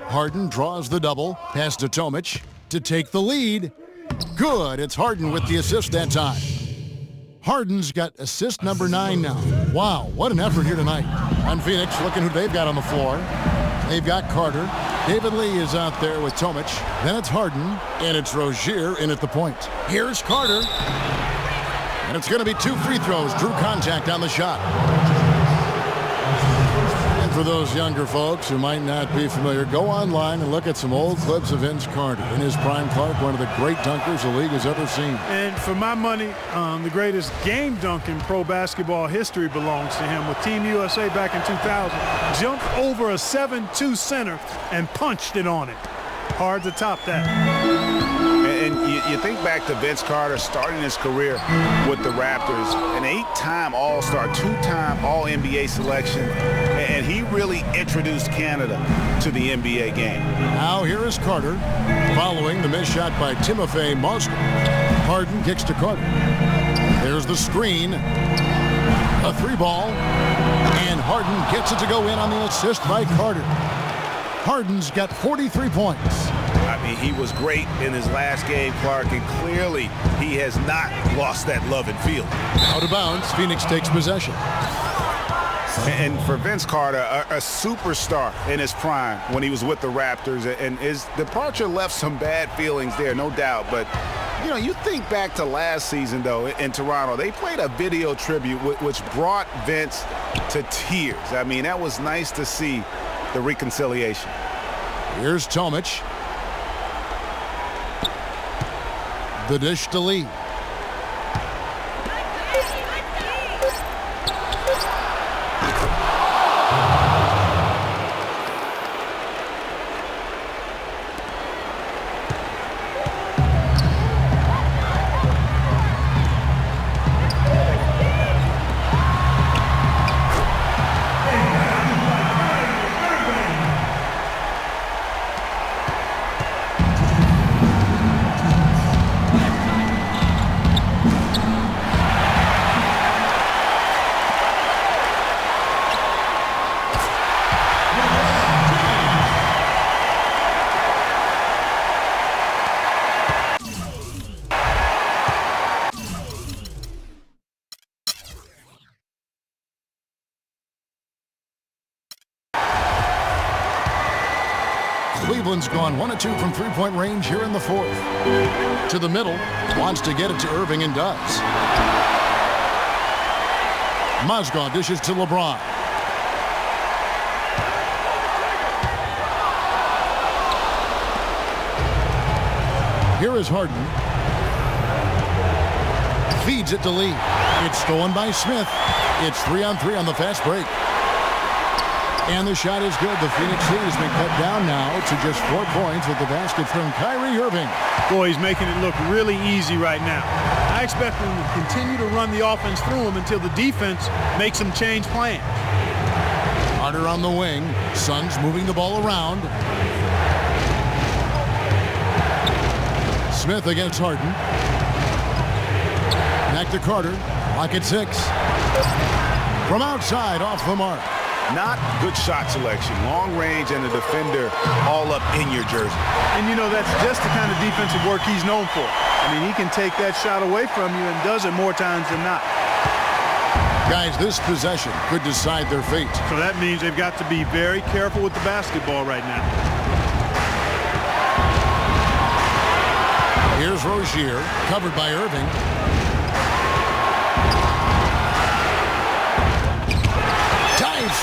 Harden draws the double. Pass to Tomic to take the lead. Good. It's Harden with the assist that time. Harden's got assist number 9 now. Wow, what an effort here tonight. On Phoenix, looking who they've got on the floor. They've got Carter. David Lee is out there with Tomic. Then it's Harden, and it's Rozier in at the point. Here's Carter. And it's going to be 2 free throws. Drew contact on the shot. And for those younger folks who might not be familiar, go online and look at some old clips of Vince Carter. In his prime, Clark, one of the great dunkers the league has ever seen. And for my money, the greatest game dunk in pro basketball history belongs to him. With Team USA back in 2000, jumped over a 7-2 center and punched it on it. Hard to top that. And you think back to Vince Carter starting his career with the Raptors, an 8-time All-Star, 2-time All-NBA selection, and he really introduced Canada to the NBA game. Now here is Carter, following the missed shot by Timofey Mozgov. Harden kicks to Carter. There's the screen. A 3-ball, and Harden gets it to go in on the assist by Carter. Harden's got 43 points. I mean, he was great in his last game, Clark, and clearly he has not lost that love and feel. Out of bounds, Phoenix takes possession. And for Vince Carter, a superstar in his prime when he was with the Raptors, and his departure left some bad feelings there, no doubt. But, you know, you think back to last season, though, in Toronto, they played a video tribute which brought Vince to tears. I mean, that was nice to see the reconciliation. Here's Tomic. The dish to Lee. Cleveland's gone 1 of 2 from three-point range here in the fourth. To the middle, wants to get it to Irving and does. Mozgov dishes to LeBron. Here is Harden. Feeds it to Lee. It's stolen by Smith. It's 3-on-3 on the fast break. And the shot is good. The Phoenix lead has been cut down now to just 4 points with the basket from Kyrie Irving. Boy, he's making it look really easy right now. I expect them to continue to run the offense through him until the defense makes them change plans. Carter on the wing. Suns moving the ball around. Smith against Harden. Back to Carter. Lock at 6. From outside, off the mark. Not good shot selection. Long range and the defender all up in your jersey. And, you know, that's just the kind of defensive work he's known for. I mean, he can take that shot away from you and does it more times than not. Guys, this possession could decide their fate. So that means they've got to be very careful with the basketball right now. Here's Rozier, covered by Irving.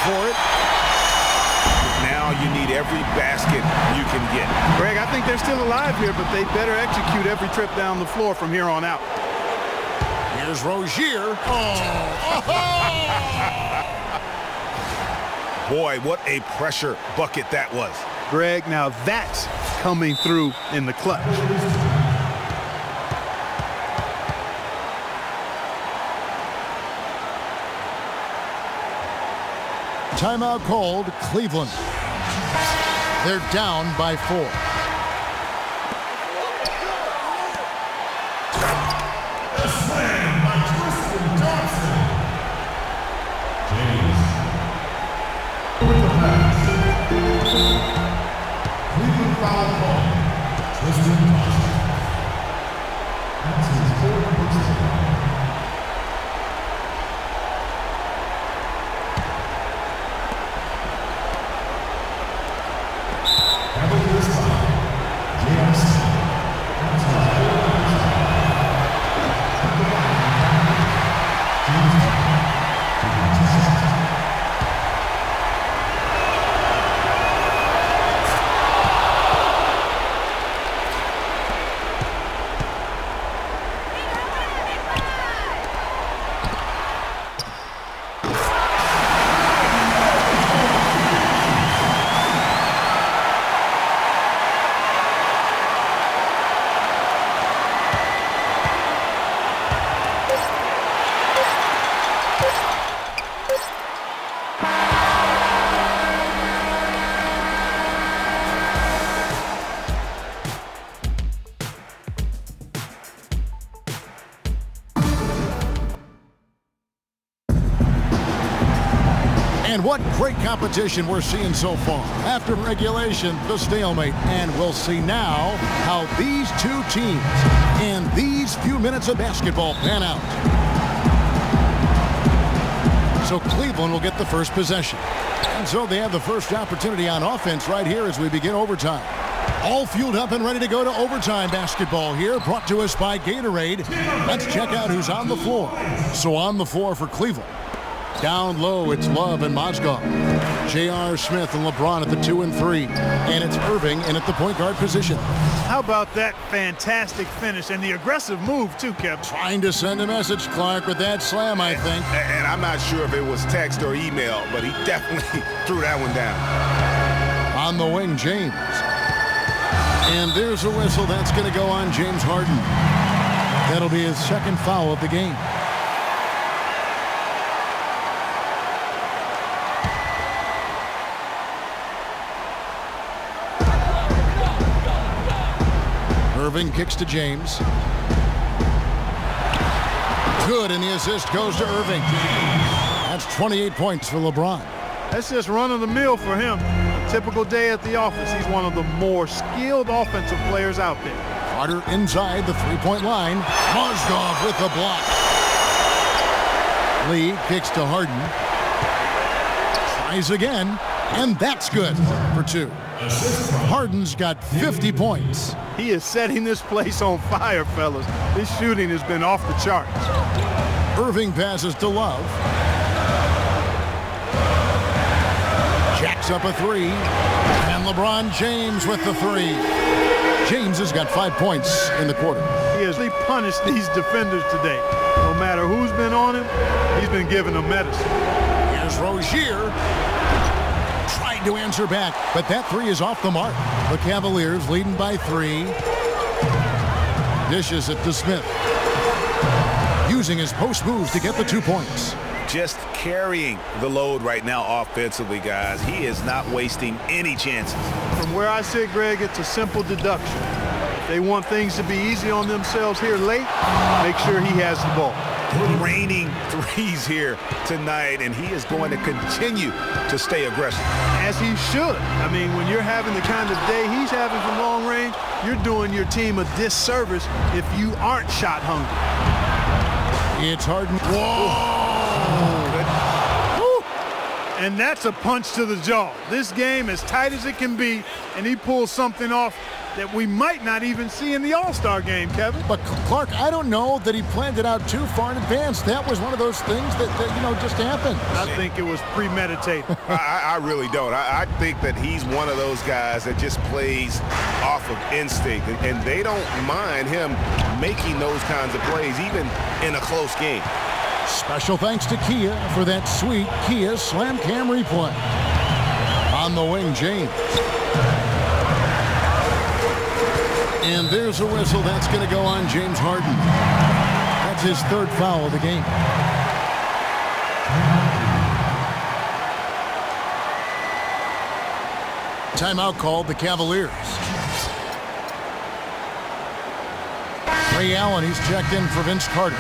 For it. Now you need every basket you can get. Greg, I think they're still alive here, but they better execute every trip down the floor from here on out. Here's Rozier. Boy, what a pressure bucket that was. Greg, now that's coming through in the clutch. Timeout called, Cleveland. They're down by 4. A slam by Tristan Johnson. James with the pass. what great competition we're seeing so far. After regulation, the stalemate. And we'll see now how these two teams and these few minutes of basketball pan out. So Cleveland will get the first possession. And so they have the first opportunity on offense right here as we begin overtime. All fueled up and ready to go to overtime basketball here, brought to us by Gatorade. Let's check out who's on the floor. So on the floor for Cleveland. Down low, it's Love and Mozgov. J.R. Smith and LeBron at the 2 and 3. And it's Irving in at the point guard position. How about that fantastic finish and the aggressive move, too, Kevin? Trying to send a message, Clark, with that slam, I think. And I'm not sure if it was text or email, but he definitely threw that one down. On the wing, James. And there's a whistle. That's going to go on James Harden. That'll be his second foul of the game. Irving kicks to James. Good, and the assist goes to Irving. That's 28 points for LeBron. That's just run-of-the-mill for him. A typical day at the office. He's one of the more skilled offensive players out there. Carter inside the three-point line. Mozgov with the block. Lee kicks to Harden. Tries again, and that's good for 2. Harden's got 50 points. He is setting this place on fire, fellas. His shooting has been off the charts. Irving passes to Love. Jacks up a 3. And LeBron James with the 3. James has got 5 points in the quarter. He has really punished these defenders today. No matter who's been on him, he's been giving them medicine. Here's Rozier. Tried to answer back, but that 3 is off the mark. The Cavaliers leading by 3. Dishes it to Smith. Using his post moves to get the 2 points. Just carrying the load right now offensively, guys. He is not wasting any chances. From where I sit, Greg, it's a simple deduction. If they want things to be easy on themselves here late, make sure he has the ball. Raining threes here tonight, and he is going to continue to stay aggressive. As he should. I mean, when you're having the kind of day he's having from long range, you're doing your team a disservice if you aren't shot hungry. It's Harden. Whoa! And that's a punch to the jaw. This game as tight as it can be, and he pulls something off that we might not even see in the All-Star game, Kevin. But Clark, I don't know that he planned it out too far in advance. That was one of those things that just happened. I think it was premeditated. I really don't. I think that he's one of those guys that just plays off of instinct, and they don't mind him making those kinds of plays, even in a close game. Special thanks to Kia for that sweet Kia Slam Cam replay. On the wing, James. And there's a whistle. That's going to go on James Harden. That's his 3rd foul of the game. Timeout called the Cavaliers. Ray Allen, he's checked in for Vince Carter.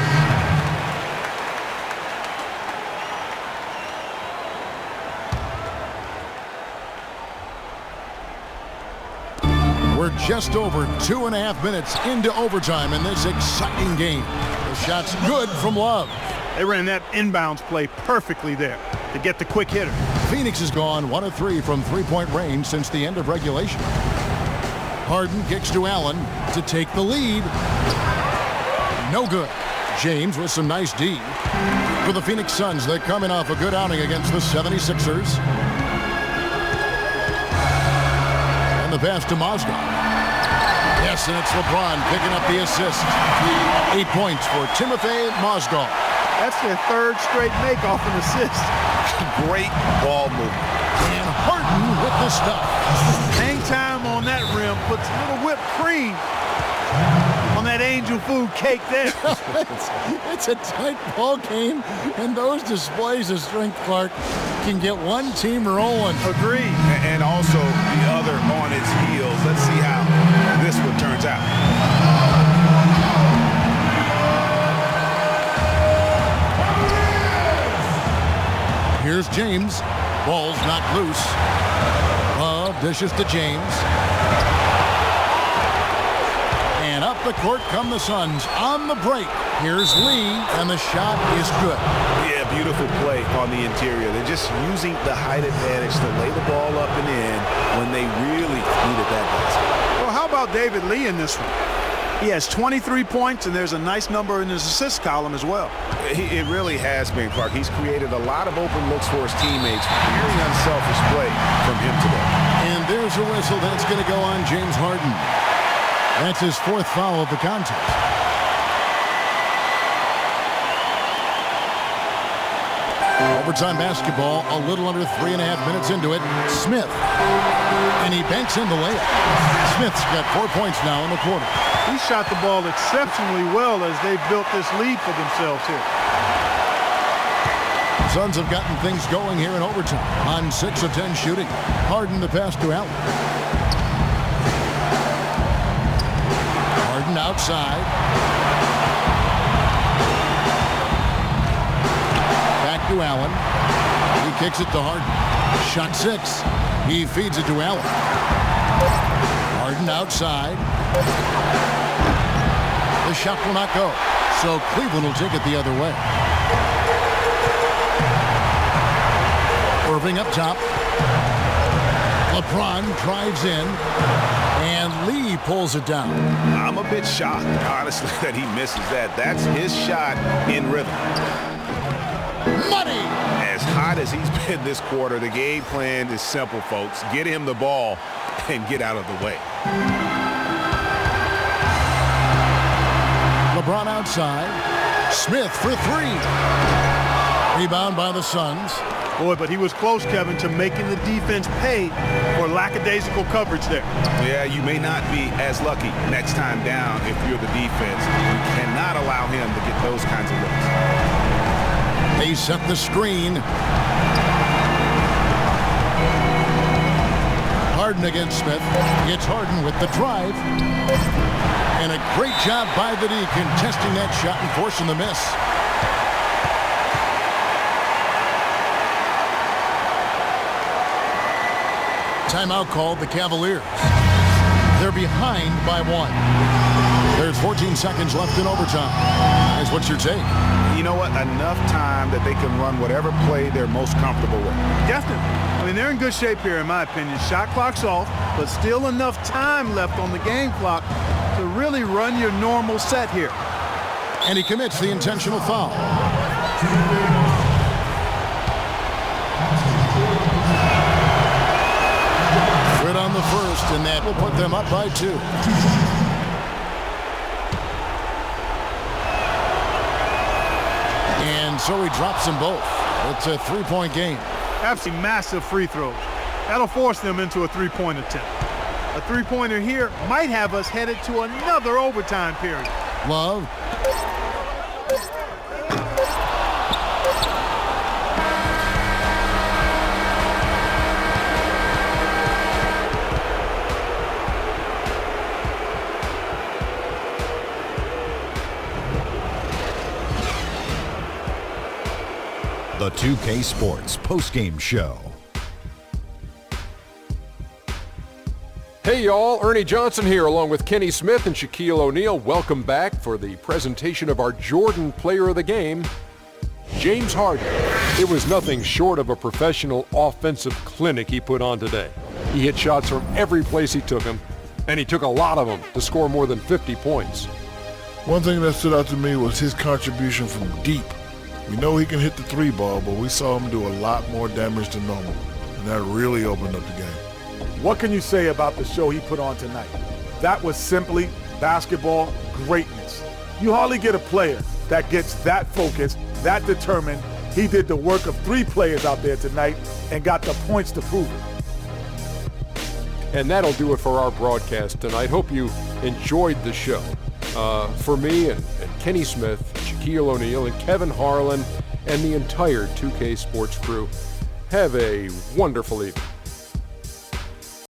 We're just over 2.5 minutes into overtime in this exciting game. The shot's good from Love. They ran that inbounds play perfectly there to get the quick hitter. Phoenix has gone 1 of 3 from three-point range since the end of regulation. Harden kicks to Allen to take the lead. No good. James with some nice D. For the Phoenix Suns, they're coming off a good outing against the 76ers. And the pass to Mozgov. Yes, and it's LeBron picking up the assist. 8 points for Timothy Mozgov. That's their 3rd straight make off an assist. Great ball movement. And Harden with the stuff. Hang time on that rim puts a little whipped cream on that angel food cake there. It's a tight ball game, and those displays of strength, Clark, can get one team rolling. Agreed. And also the other on its heels. Let's see how this one turns out. Here's James. Ball's knocked loose. Love dishes to James. And up the court come the Suns on the break. Here's Lee, and the shot is good. Yeah, beautiful play on the interior. They're just using the height advantage to lay the ball up and in when they really needed that basket. Well, how about David Lee in this one? He has 23 points, and there's a nice number in his assist column as well. It really has been, Clark. He's created a lot of open looks for his teammates. Very unselfish play from him today. And there's a whistle that's going to go on James Harden. That's his 4th foul of the contest. Overtime basketball, a little under 3.5 minutes into it. Smith. And he banks in the layup. Smith's got 4 points now in the quarter. He shot the ball exceptionally well as they've built this lead for themselves here. Suns have gotten things going here in overtime on 6 of 10 shooting. Harden the pass to Allen. Harden outside. Back to Allen. He kicks it to Harden. Shot 6. He feeds it to Allen. Harden outside. The shot will not go. So Cleveland will take it the other way. Irving up top. LeBron drives in. And Lee pulls it down. I'm a bit shocked, honestly, that he misses that. That's his shot in rhythm. Money! As hot as he's been this quarter, the game plan is simple, folks. Get him the ball and get out of the way. LeBron outside. Smith for 3. Rebound by the Suns. Boy, but he was close, Kevin, to making the defense pay for lackadaisical coverage there. Yeah, you may not be as lucky next time down if you're the defense. You cannot allow him to get those kinds of looks. They set the screen. Harden against Smith. It's Harden with the drive. And a great job by the D contesting that shot and forcing the miss. Timeout called the Cavaliers. They're behind by 1. There's 14 seconds left in overtime. Guys, what's your take? You know what? Enough time that they can run whatever play they're most comfortable with. Definitely. I mean, they're in good shape here, in my opinion. Shot clock's off, but still enough time left on the game clock to really run your normal set here. And he commits the intentional foul. Good on the first, and that will put them up by 2. And so he drops them both. It's a 3-point game. Absolutely massive free throws. That'll force them into a 3-point attempt. A 3-pointer here might have us headed to another overtime period. Love. The 2K Sports postgame show. Hey y'all, Ernie Johnson here along with Kenny Smith and Shaquille O'Neal. Welcome back for the presentation of our Jordan Player of the Game, James Harden. It was nothing short of a professional offensive clinic he put on today. He hit shots from every place he took them, and he took a lot of them to score more than 50 points. One thing that stood out to me was his contribution from deep. We know he can hit the 3 ball, but we saw him do a lot more damage than normal, and that really opened up the game. What can you say about the show he put on tonight? That was simply basketball greatness. You hardly get a player that gets that focused, that determined. He did the work of 3 players out there tonight and got the points to prove it. And that'll do it for our broadcast tonight. Hope you enjoyed the show. For me and Kenny Smith, Shaquille O'Neal, and Kevin Harlan, and the entire 2K Sports crew, have a wonderful evening.